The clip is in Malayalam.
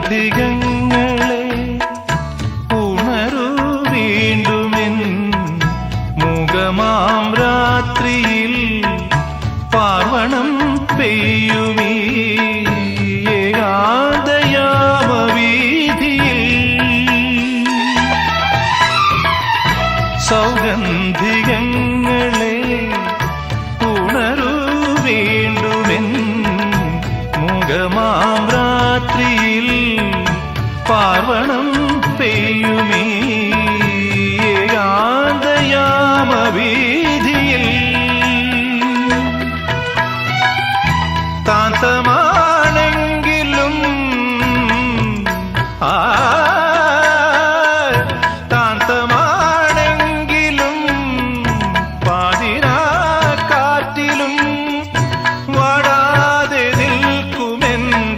സൗഗന്ധികങ്ങളെ ഉണരൂ വീണ്ടുമെൻ മുഖമാം രാത്രിയിൽ പാർവണം പെയ്യുമീ ഏകാന്തയാമവീഥിയിൽ സൗഗന്ധികങ്ങളെ ഉണരൂ വീണ്ടുമെൻ മുഖമാം രാത്രിയിൽ പാർവണം